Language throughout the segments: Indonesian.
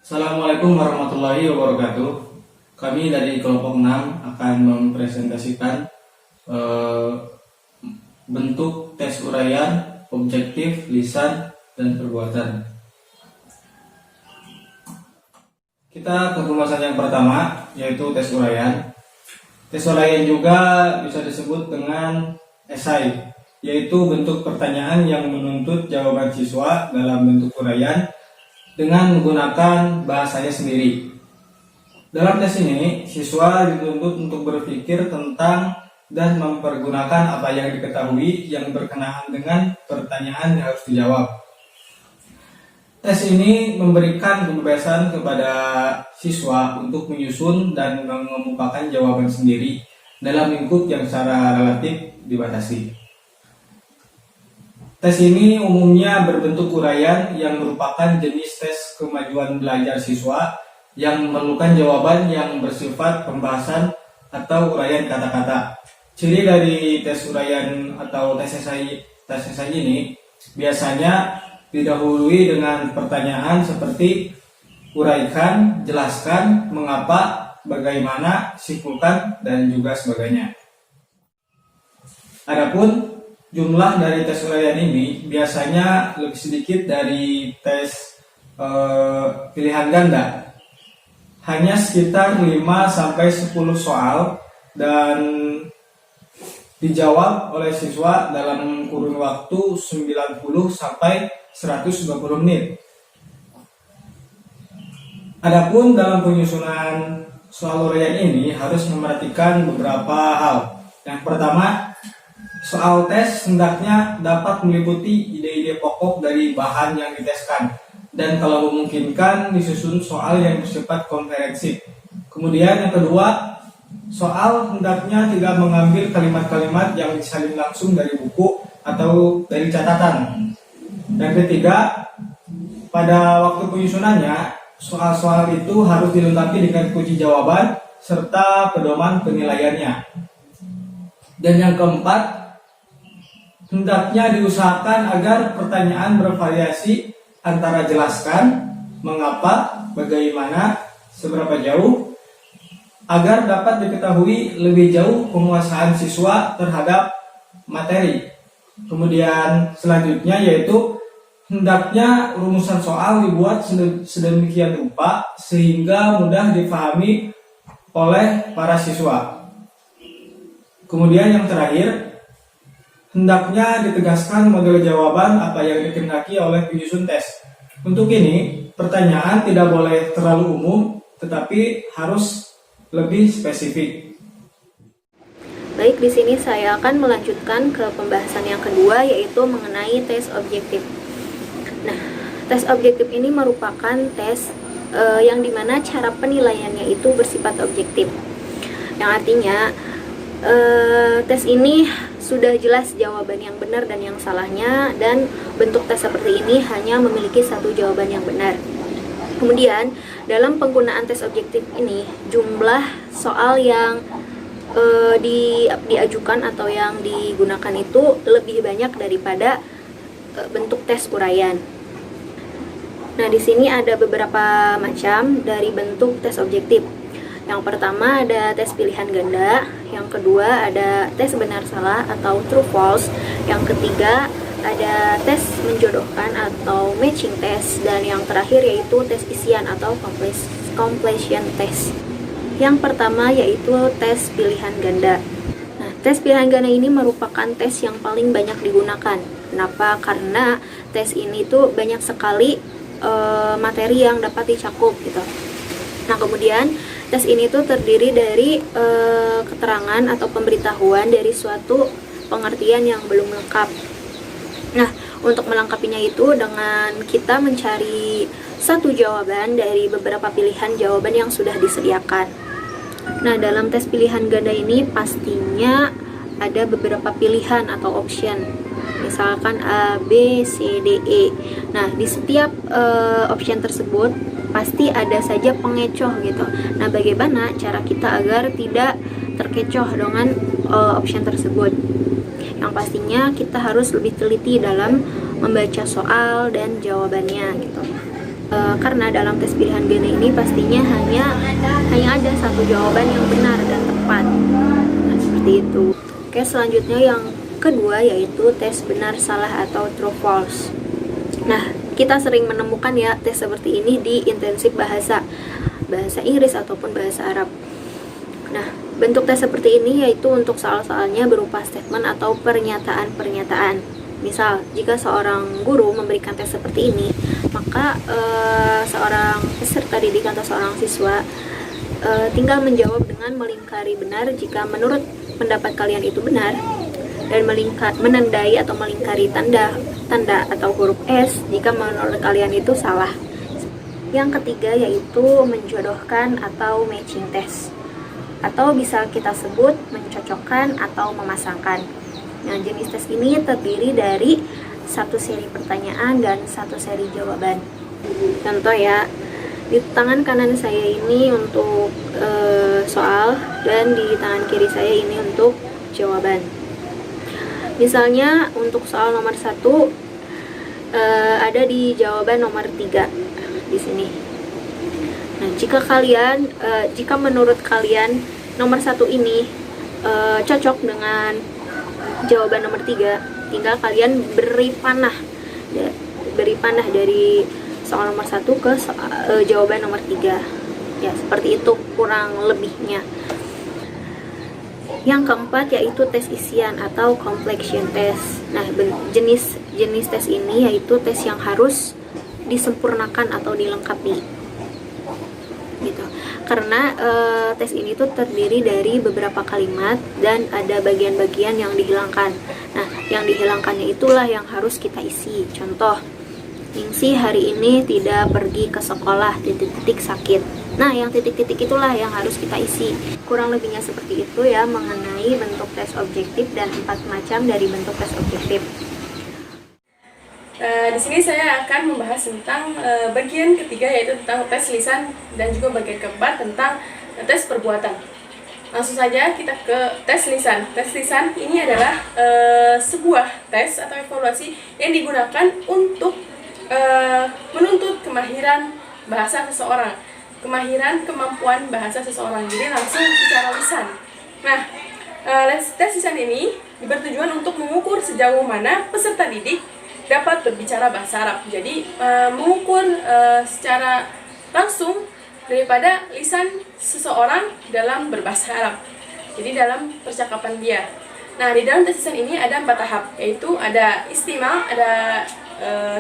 Assalamualaikum warahmatullahi wabarakatuh. Kami dari kelompok 6 akan mempresentasikan eh, bentuk tes uraian, objektif, lisan, dan perbuatan. Kita ke pembahasan yang pertama, yaitu tes uraian. Tes uraian juga bisa disebut dengan esai, yaitu bentuk pertanyaan yang menuntut jawaban siswa dalam bentuk uraian dengan menggunakan bahasanya sendiri. Dalam tes ini, siswa dituntut untuk berpikir tentang dan mempergunakan apa yang diketahui yang berkenaan dengan pertanyaan yang harus dijawab. Tes ini memberikan kebebasan kepada siswa untuk menyusun dan mengemukakan jawaban sendiri dalam lingkup yang secara relatif dibatasi. Tes ini umumnya berbentuk uraian yang merupakan jenis tes kemajuan belajar siswa yang memerlukan jawaban yang bersifat pembahasan atau uraian kata-kata. Ciri dari tes uraian atau tes esai ini biasanya didahului dengan pertanyaan seperti uraikan, jelaskan, mengapa, bagaimana, simpulkan, dan juga sebagainya. Adapun jumlah dari tes uraian ini biasanya lebih sedikit dari tes pilihan ganda. Hanya sekitar 5-10 soal dan dijawab oleh siswa dalam kurun waktu 90-120 menit. Adapun dalam penyusunan soal uraian ini harus memperhatikan beberapa hal. Yang pertama, soal tes hendaknya dapat meliputi ide-ide pokok dari bahan yang diteskan dan kalau memungkinkan disusun soal yang bersifat komprehensif. Kemudian yang kedua, soal hendaknya tidak mengambil kalimat-kalimat yang disalin langsung dari buku atau dari catatan. Dan ketiga, pada waktu penyusunannya, soal-soal itu harus dilengkapi dengan kunci jawaban serta pedoman penilaiannya. Dan yang keempat, hendaknya diusahakan agar pertanyaan bervariasi antara jelaskan, mengapa, bagaimana, seberapa jauh, agar dapat diketahui lebih jauh penguasaan siswa terhadap materi. Kemudian selanjutnya yaitu hendaknya rumusan soal dibuat sedemikian rupa sehingga mudah dipahami oleh para siswa. Kemudian yang terakhir, hendaknya ditegaskan model jawaban apa yang dikehendaki oleh penyusun tes. Untuk ini, pertanyaan tidak boleh terlalu umum, tetapi harus lebih spesifik. Baik, di sini saya akan melanjutkan ke pembahasan yang kedua, yaitu mengenai tes objektif. Nah, tes objektif ini merupakan tes yang dimana cara penilaiannya itu bersifat objektif. Yang artinya, tes ini sudah jelas jawaban yang benar dan yang salahnya, dan bentuk tes seperti ini hanya memiliki satu jawaban yang benar. Kemudian dalam penggunaan tes objektif ini jumlah soal yang diajukan atau yang digunakan itu lebih banyak daripada bentuk tes uraian. Nah, di sini ada beberapa macam dari bentuk tes objektif. Yang pertama ada tes pilihan ganda, yang kedua ada tes benar salah atau true false, yang ketiga ada tes menjodohkan atau matching test, dan yang terakhir yaitu tes isian atau completion test. Yang pertama yaitu tes pilihan ganda. Nah, tes pilihan ganda ini merupakan tes yang paling banyak digunakan. Kenapa? Karena tes ini tuh banyak sekali materi yang dapat dicakup gitu. Nah, kemudian tes ini tuh terdiri dari keterangan atau pemberitahuan dari suatu pengertian yang belum lengkap. Nah, untuk melengkapinya itu dengan kita mencari satu jawaban dari beberapa pilihan jawaban yang sudah disediakan. Nah, dalam tes pilihan ganda ini pastinya ada beberapa pilihan atau option. Misalkan A, B, C, D, E. Nah, di setiap option tersebut pasti ada saja pengecoh gitu. Nah, bagaimana cara kita agar tidak terkecoh dengan option tersebut? Yang pastinya kita harus lebih teliti dalam membaca soal dan jawabannya gitu. karena dalam tes pilihan ganda ini pastinya hanya ada satu jawaban yang benar dan tepat. Nah, seperti itu. Oke, selanjutnya yang kedua yaitu tes benar salah atau true false. Nah, kita sering menemukan ya tes seperti ini di intensif bahasa Inggris ataupun bahasa Arab. Nah, bentuk tes seperti ini yaitu untuk soal-soalnya berupa statement atau pernyataan-pernyataan. Misal, jika seorang guru memberikan tes seperti ini, maka seorang peserta didik atau seorang siswa tinggal menjawab dengan melingkari benar jika menurut pendapat kalian itu benar, dan menandai atau melingkari tanda atau huruf S jika menurut kalian itu salah. Yang ketiga yaitu menjodohkan atau matching test, atau bisa kita sebut mencocokkan atau memasangkan. Nah, jenis tes ini terdiri dari satu seri pertanyaan dan satu seri jawaban. Contoh ya, di tangan kanan saya ini untuk soal dan di tangan kiri saya ini untuk jawaban. Misalnya untuk soal nomor 1 ada di jawaban nomor 3 di sini. Nah, jika menurut kalian nomor 1 ini cocok dengan jawaban nomor 3, tinggal kalian beri panah dari soal nomor 1 ke jawaban nomor 3. Ya, seperti itu kurang lebihnya. Yang keempat yaitu tes isian atau completion test. Nah, jenis tes ini yaitu tes yang harus disempurnakan atau dilengkapi. Gitu. Karena tes ini tuh terdiri dari beberapa kalimat dan ada bagian-bagian yang dihilangkan. Nah, yang dihilangkannya itulah yang harus kita isi. Contoh, Ningsih hari ini tidak pergi ke sekolah, titik-titik sakit. Nah, yang titik-titik itulah yang harus kita isi. Kurang lebihnya seperti itu ya mengenai bentuk tes objektif dan 4 macam dari bentuk tes objektif. Di sini saya akan membahas tentang bagian ketiga, yaitu tentang tes lisan, dan juga bagian keempat tentang tes perbuatan. Langsung saja kita ke tes lisan. Tes lisan ini adalah sebuah tes atau evaluasi yang digunakan untuk menuntut kemahiran bahasa seseorang, kemampuan bahasa seseorang. Jadi langsung secara lisan. Nah, tes lisan ini bertujuan untuk mengukur sejauh mana peserta didik dapat berbicara bahasa Arab. Jadi mengukur secara langsung daripada lisan seseorang dalam berbahasa Arab. Jadi dalam percakapan dia. Nah, di dalam tes lisan ini ada 4 tahap, yaitu ada istima', ada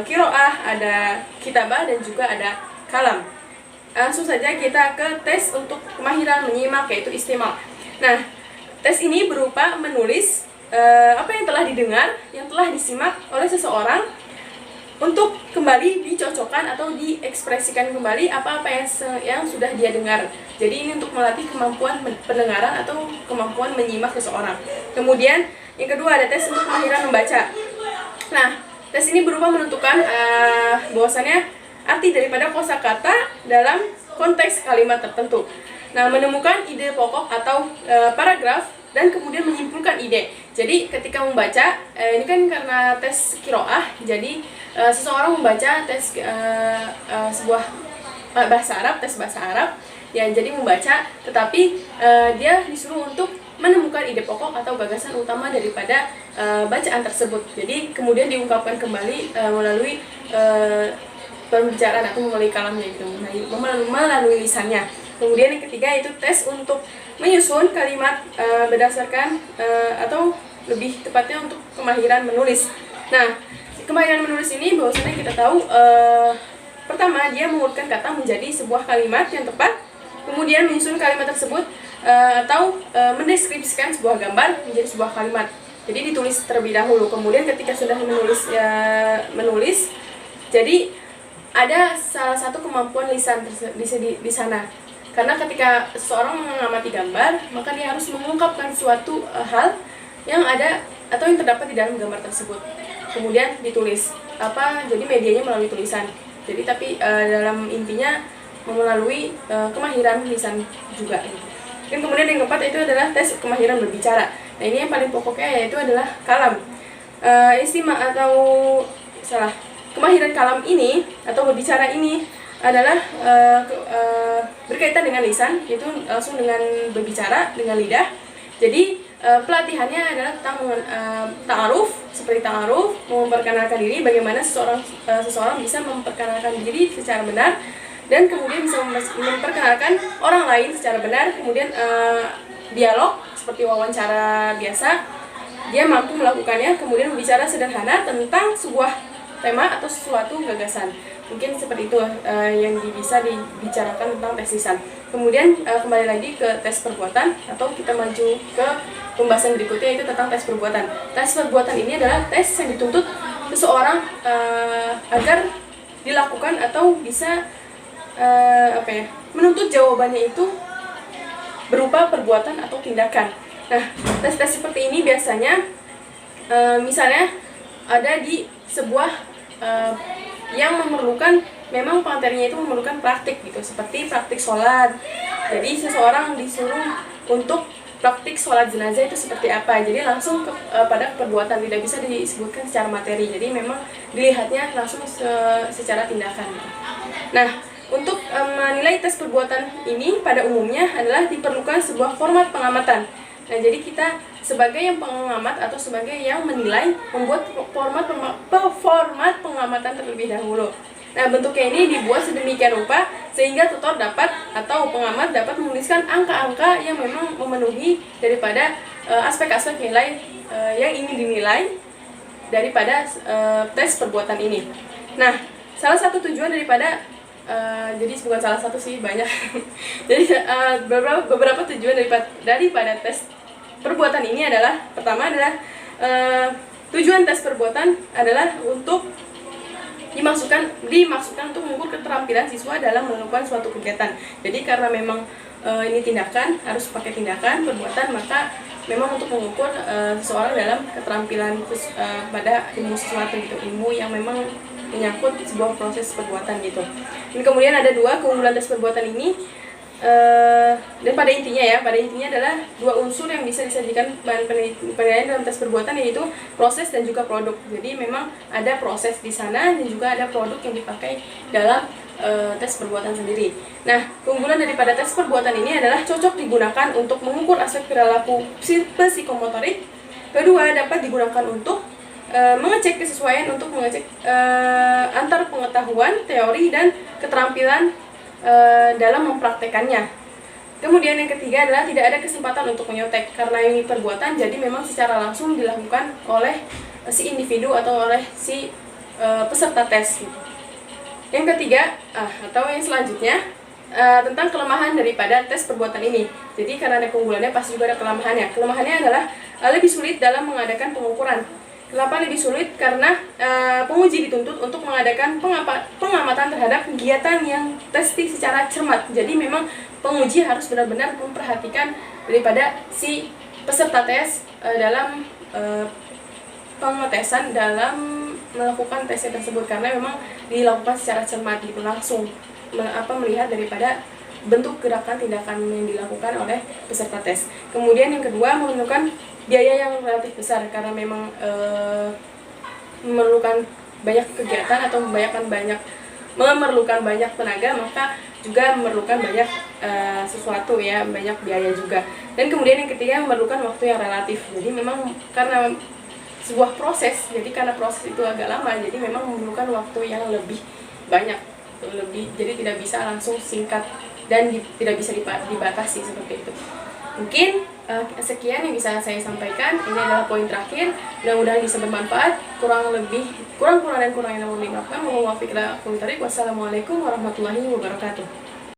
qiraah, ada kitabah, dan juga ada kalam. Langsung saja kita ke tes untuk kemahiran menyimak, yaitu istima'. Nah, tes ini berupa menulis apa yang telah didengar, yang telah disimak oleh seseorang, untuk kembali dicocokkan atau diekspresikan kembali apa-apa yang sudah dia dengar. Jadi ini untuk melatih kemampuan pendengaran atau kemampuan menyimak seseorang. Kemudian yang kedua ada tes untuk kemahiran membaca. Nah, tes ini berupa menentukan bahwasannya arti daripada kosakata dalam konteks kalimat tertentu. Nah, menemukan ide pokok atau paragraf dan kemudian menyimpulkan ide. Jadi ketika membaca, ini kan karena tes qiraah, jadi seseorang membaca tes sebuah tes bahasa Arab, ya, jadi membaca, tetapi dia disuruh untuk menemukan ide pokok atau gagasan utama daripada bacaan tersebut. Jadi kemudian diungkapkan kembali melalui pembicaraan atau melalui kalamnya, gitu, melalui lisannya. Kemudian yang ketiga itu tes untuk menyusun kalimat berdasarkan atau lebih tepatnya untuk kemahiran menulis. Nah, kemahiran menulis ini bahwasanya kita tahu pertama dia mengurutkan kata menjadi sebuah kalimat yang tepat, kemudian menyusun kalimat tersebut atau mendeskripsikan sebuah gambar menjadi sebuah kalimat. Jadi ditulis terlebih dahulu, kemudian ketika sudah menulis, jadi ada salah satu kemampuan lisan di sana. Karena ketika seseorang mengamati gambar, maka dia harus mengungkapkan suatu hal yang ada atau yang terdapat di dalam gambar tersebut. Kemudian ditulis. Jadi medianya melalui tulisan. Jadi tapi dalam intinya melalui kemahiran lisan juga. Dan kemudian yang keempat itu adalah tes kemahiran berbicara. Nah, ini yang paling pokoknya yaitu adalah kalam. Kemahiran kalam ini atau berbicara ini adalah berkaitan dengan lisan, yaitu langsung dengan berbicara dengan lidah. Jadi pelatihannya adalah tentang ta'aruf, seperti ta'aruf, memperkenalkan diri, bagaimana seseorang bisa memperkenalkan diri secara benar, dan kemudian bisa memperkenalkan orang lain secara benar. Kemudian dialog seperti wawancara biasa, dia mampu melakukannya. Kemudian berbicara sederhana tentang sebuah tema atau sesuatu gagasan. Mungkin seperti itu yang bisa dibicarakan tentang tes lisan. Kemudian kembali lagi ke tes perbuatan, atau kita maju ke pembahasan berikutnya, yaitu tentang tes perbuatan. Tes perbuatan ini adalah tes yang dituntut seseorang agar dilakukan atau bisa menuntut jawabannya itu berupa perbuatan atau tindakan. Nah, tes-tes seperti ini biasanya misalnya ada di sebuah yang memerlukan, memang materinya itu memerlukan praktik gitu, seperti praktik sholat. Jadi seseorang disuruh untuk praktik sholat jenazah itu seperti apa, jadi langsung pada perbuatan, tidak bisa disebutkan secara materi, jadi memang dilihatnya langsung secara tindakan gitu. Nah, untuk menilai tes perbuatan ini pada umumnya adalah diperlukan sebuah format pengamatan. Nah, jadi kita sebagai yang pengamat atau sebagai yang menilai membuat format pengamatan terlebih dahulu. Nah, bentuknya ini dibuat sedemikian rupa sehingga tutor dapat atau pengamat dapat menuliskan angka-angka yang memang memenuhi daripada aspek-aspek nilai yang ingin dinilai daripada tes perbuatan ini. Nah, salah satu tujuan daripada jadi bukan salah satu sih, banyak. Jadi beberapa tujuan daripada tes perbuatan ini adalah, pertama adalah tujuan tes perbuatan adalah untuk dimaksudkan untuk mengukur keterampilan siswa dalam melakukan suatu kegiatan. Jadi karena memang ini tindakan, harus pakai tindakan perbuatan, maka memang untuk mengukur seseorang dalam keterampilan pada ilmu sesuatu gitu, ilmu yang memang menyangkut sebuah proses perbuatan gitu. Dan kemudian ada dua keunggulan tes perbuatan ini, dan pada intinya adalah dua unsur yang bisa disajikan bahan penilaian dalam tes perbuatan, yaitu proses dan juga produk. Jadi memang ada proses di sana dan juga ada produk yang dipakai dalam tes perbuatan sendiri. Nah, keunggulan daripada tes perbuatan ini adalah cocok digunakan untuk mengukur aspek perilaku psikomotorik. Kedua, dapat digunakan untuk mengecek kesesuaian, untuk mengecek antar pengetahuan, teori, dan keterampilan dalam mempraktekannya. Kemudian yang ketiga adalah tidak ada kesempatan untuk menyontek, karena ini perbuatan, jadi memang secara langsung dilakukan oleh si individu atau oleh si peserta tes. Yang ketiga atau yang selanjutnya tentang kelemahan daripada tes perbuatan ini. Jadi karena ada keunggulannya, pasti juga ada kelemahannya. Kelemahannya adalah lebih sulit dalam mengadakan pengukuran. Kenapa lebih sulit? Karena penguji dituntut untuk mengadakan pengamatan terhadap kegiatan yang testi secara cermat. Jadi memang penguji harus benar-benar memperhatikan daripada si peserta tes dalam pengetesan, dalam melakukan tesnya tersebut, karena memang dilakukan secara cermat gitu, langsung melihat daripada bentuk gerakan tindakan yang dilakukan oleh peserta tes. Kemudian yang kedua, memerlukan biaya yang relatif besar, karena memang memerlukan banyak kegiatan atau memerlukan banyak tenaga, maka juga memerlukan banyak sesuatu ya, banyak biaya juga. Dan kemudian yang ketiga, memerlukan waktu yang relatif. Jadi memang karena sebuah proses, jadi karena proses itu agak lama, jadi memang memerlukan waktu yang lebih banyak, jadi tidak bisa langsung singkat dan tidak bisa dibatasi seperti itu. Mungkin sekian yang bisa saya sampaikan. Ini adalah poin terakhir. Mudah-mudahan bisa bermanfaat. Kurang yang mohon dimaafkan. Wassalamualaikum warahmatullahi wabarakatuh.